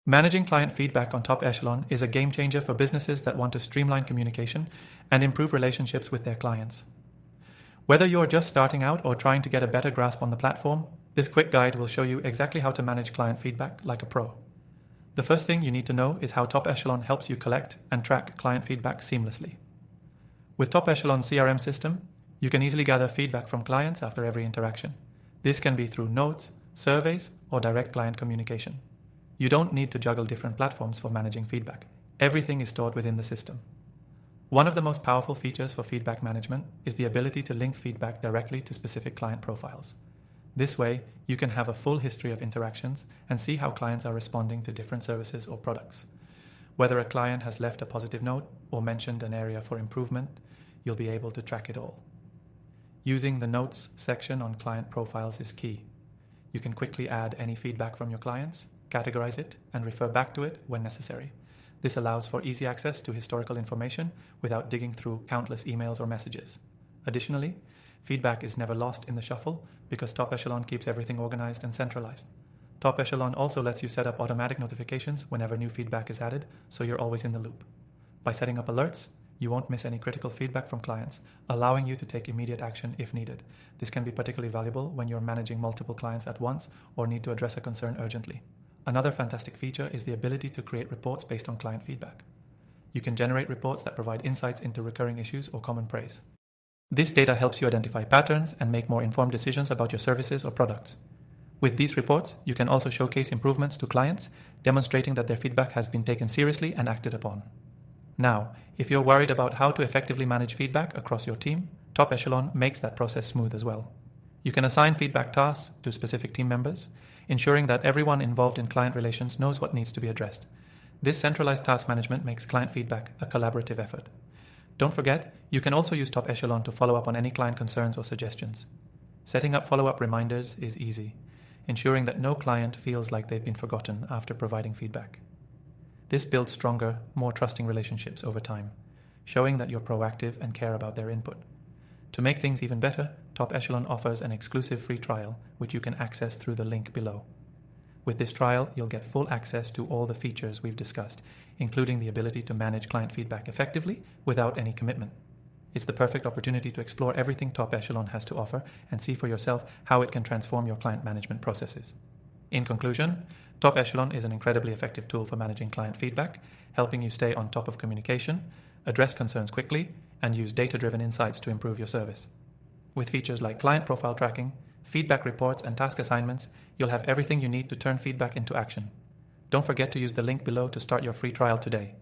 Managing client feedback on Top Echelon is a game changer for businesses that want to streamline communication and improve relationships with their clients. Whether you're just starting out or trying to get a better grasp on the platform, this quick guide will show you exactly how to manage client feedback like a pro. The first thing you need to know is how Top Echelon helps you collect and track client feedback seamlessly. With Top Echelon's CRM system, you can easily gather feedback from clients after every interaction. This can be through notes, surveys, or direct client communication. You don't need to juggle different platforms for managing feedback. Everything is stored within the system. One of the most powerful features for feedback management is the ability to link feedback directly to specific client profiles. This way, you can have a full history of interactions and see how clients are responding to different services or products. Whether a client has left a positive note or mentioned an area for improvement, you'll be able to track it all. Using the Notes section on client profiles is key. You can quickly add any feedback from your clients, categorize it, and refer back to it when necessary. This allows for easy access to historical information without digging through countless emails or messages. Additionally, feedback is never lost in the shuffle because Top Echelon keeps everything organized and centralized. Top Echelon also lets you set up automatic notifications whenever new feedback is added, so you're always in the loop. By setting up alerts, you won't miss any critical feedback from clients, allowing you to take immediate action if needed. This can be particularly valuable when you're managing multiple clients at once or need to address a concern urgently. Another fantastic feature is the ability to create reports based on client feedback. You can generate reports that provide insights into recurring issues or common praise. This data helps you identify patterns and make more informed decisions about your services or products. With these reports, you can also showcase improvements to clients, demonstrating that their feedback has been taken seriously and acted upon. Now, if you're worried about how to effectively manage feedback across your team, Top Echelon makes that process smooth as well. You can assign feedback tasks to specific team members, ensuring that everyone involved in client relations knows what needs to be addressed. This centralized task management makes client feedback a collaborative effort. Don't forget, you can also use Top Echelon to follow up on any client concerns or suggestions. Setting up follow-up reminders is easy, ensuring that no client feels like they've been forgotten after providing feedback. This builds stronger, more trusting relationships over time, showing that you're proactive and care about their input. To make things even better, Top Echelon offers an exclusive free trial, which you can access through the link below. With this trial, you'll get full access to all the features we've discussed, including the ability to manage client feedback effectively without any commitment. It's the perfect opportunity to explore everything Top Echelon has to offer and see for yourself how it can transform your client management processes. In conclusion, Top Echelon is an incredibly effective tool for managing client feedback, helping you stay on top of communication, address concerns quickly, and use data-driven insights to improve your service. With features like client profile tracking, feedback reports, and task assignments, you'll have everything you need to turn feedback into action. Don't forget to use the link below to start your free trial today.